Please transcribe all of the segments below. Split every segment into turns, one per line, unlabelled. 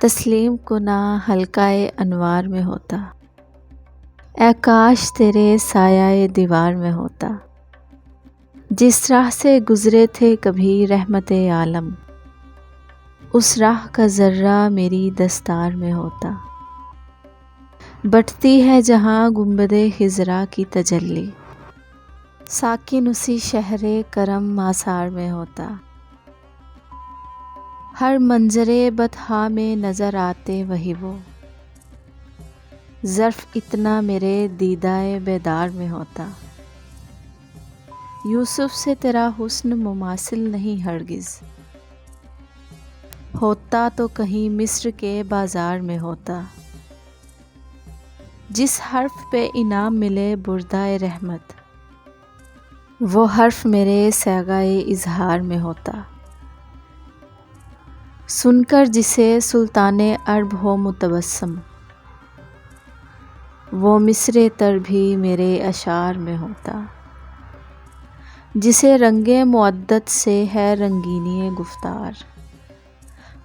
تسلیم کنا حلقۂ انوار میں ہوتا، اے کاش تیرے سایہ دیوار میں ہوتا، جس راہ سے گزرے تھے کبھی رحمت عالم، اس راہ کا ذرہ میری دستار میں ہوتا۔ بٹتی ہے جہاں گنبدِ خضرا کی تجلی، ساکن اسی شہر کرم آثار میں ہوتا۔ ہر منظرِ بطحا میں نظر آتے وہی وہ، ظرف اتنا میرے دیدۂ بیدار میں ہوتا۔ یوسف سے تیرا حسن مماثل نہیں ہرگز، ہوتا تو کہیں مصر کے بازار میں ہوتا۔ جس حرف پہ انعام ملے بردۂ رحمت، وہ حرف میرے صیغۂ اظہار میں ہوتا۔ سن کر جسے سلطان عرب ہو متبسم، وہ مصر تر بھی میرے اشعار میں ہوتا۔ جسے رنگ مودت سے ہے رنگینی گفتار،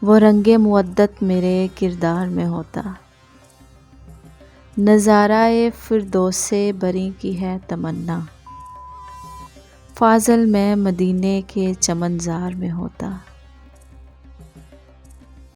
وہ رنگ مودت میرے کردار میں ہوتا۔ نظارۂ فردوس بری کی ہے تمنا، فاضل میں مدینے کے چمن زار میں ہوتا۔